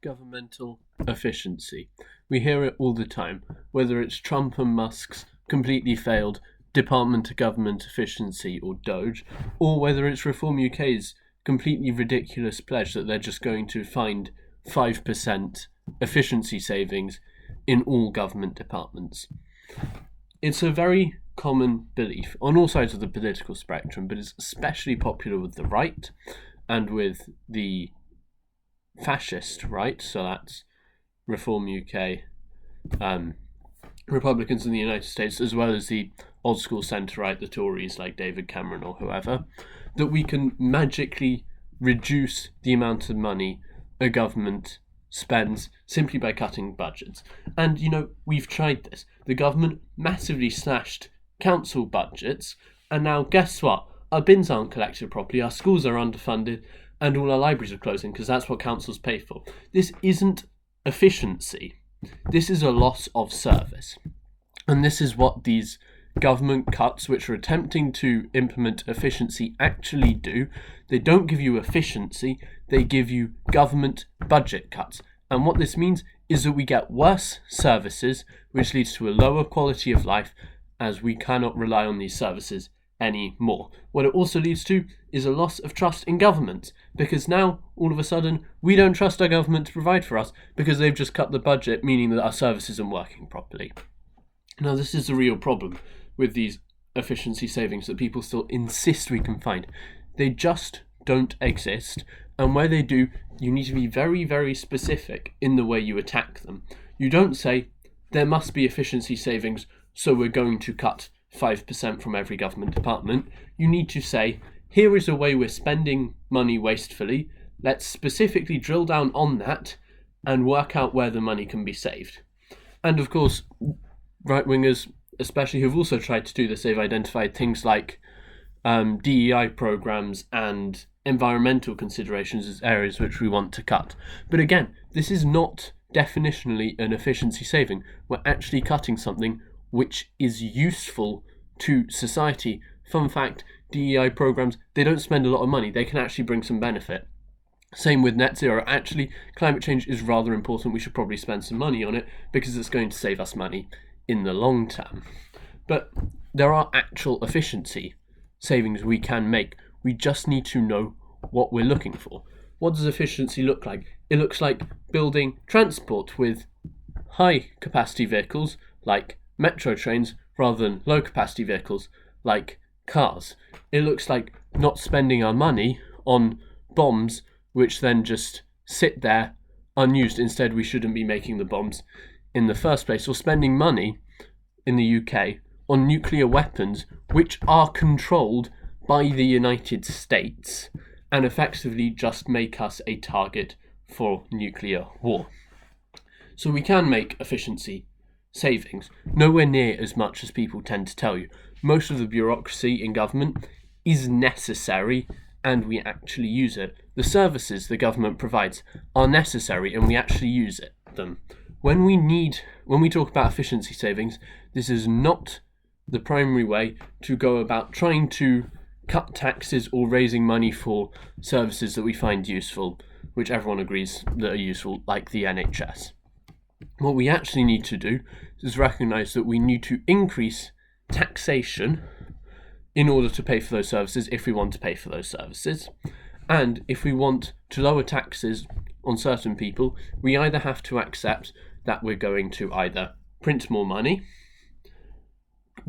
Governmental efficiency. We hear it all the time, whether it's Trump and Musk's completely failed Department of Government Efficiency or DOGE, or whether it's Reform UK's completely ridiculous pledge that they're just going to find 5% efficiency savings in all government departments. It's a very common belief on all sides of the political spectrum, but it's especially popular with the right and with the fascist right, so that's Reform UK, Republicans in the United States, as well as the old school centre right, the Tories like David Cameron or whoever, that we can magically reduce the amount of money a government spends simply by cutting budgets. And, we've tried this. The government massively slashed council budgets, and now guess what? Our bins aren't collected properly, our schools are underfunded, and all our libraries are closing because that's what councils pay for. This isn't efficiency. This is a loss of service. And this is what these government cuts, which are attempting to implement efficiency, actually do. They don't give you efficiency, they give you government budget cuts. And what this means is that we get worse services, which leads to a lower quality of life, as we cannot rely on these services anymore. What it also leads to is a loss of trust in government, because now all of a sudden we don't trust our government to provide for us because they've just cut the budget, meaning that our service isn't working properly. Now, this is the real problem with these efficiency savings that people still insist we can find. They just don't exist, and where they do, you need to be very, very specific in the way you attack them. You don't say there must be efficiency savings, so we're going to cut 5% from every government department. You need to say, here is a way we're spending money wastefully. Let's specifically drill down on that and work out where the money can be saved. And of course, right-wingers, especially, who've also tried to do this, they've identified things like DEI programs and environmental considerations as areas which we want to cut. But again, this is not definitionally an efficiency saving. We're actually cutting something which is useful to society. Fun fact, DEI programs, they don't spend a lot of money. They can actually bring some benefit. Same with net zero. Actually, climate change is rather important. We should probably spend some money on it because it's going to save us money in the long term. But there are actual efficiency savings we can make. We just need to know what we're looking for. What does efficiency look like? It looks like building transport with high capacity vehicles like metro trains rather than low capacity vehicles like cars. It looks like not spending our money on bombs which then just sit there unused. Instead, we shouldn't be making the bombs in the first place, or spending money in the UK on nuclear weapons which are controlled by the United States and effectively just make us a target for nuclear war. So we can make efficiency savings, nowhere near as much as people tend to tell you. Most of the bureaucracy in government is necessary and we actually use it. The services the government provides are necessary and we actually use them. When we talk about efficiency savings, this is not the primary way to go about trying to cut taxes or raising money for services that we find useful, which everyone agrees that are useful, like the NHS. What we actually need to do is recognise that we need to increase taxation in order to pay for those services, if we want to pay for those services. And if we want to lower taxes on certain people, we either have to accept that we're going to either print more money,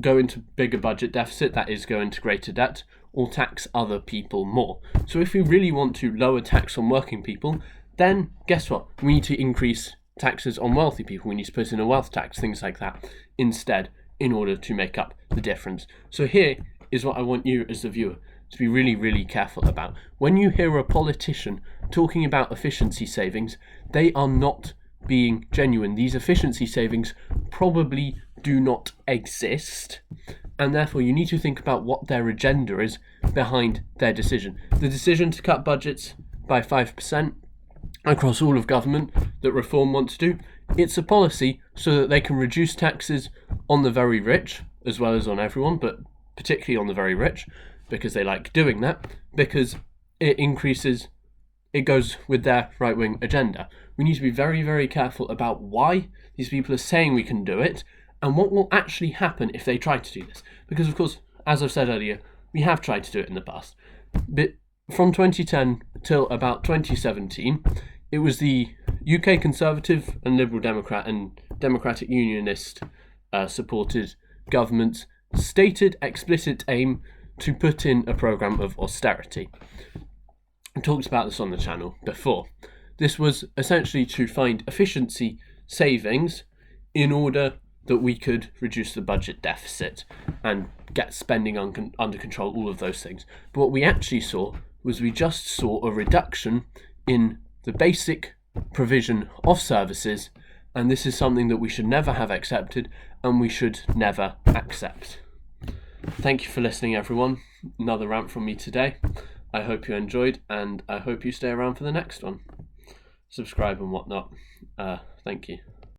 go into bigger budget deficit, that is, go into greater debt, or tax other people more. So if we really want to lower tax on working people, then guess what? We need to increase taxes on wealthy people. We need to put in a wealth tax, things like that, instead, in order to make up the difference. So here is what I want you as the viewer to be really, really careful about. When you hear a politician talking about efficiency savings, they are not being genuine. These efficiency savings probably do not exist, and therefore you need to think about what their agenda is behind their decision. The decision to cut budgets by 5% across all of government that Reform wants to do, it's a policy so that they can reduce taxes on the very rich, as well as on everyone, but particularly on the very rich, because they like doing that, because it increases it goes with their right-wing agenda. We need to be very, very careful about why these people are saying we can do it and what will actually happen if they try to do this. Because, of course, as I've said earlier, we have tried to do it in the past. But from 2010 till about 2017, it was the UK Conservative and Liberal Democrat and Democratic Unionist supported government's stated explicit aim to put in a programme of austerity. I talked about this on the channel before. This was essentially to find efficiency savings in order that we could reduce the budget deficit and get spending under control, all of those things. But what we actually saw was we just saw a reduction in the basic provision of services, and this is something that we should never have accepted and we should never accept. Thank you for listening, everyone. Another rant from me today. I hope you enjoyed, and I hope you stay around for the next one. Subscribe and whatnot. Thank you.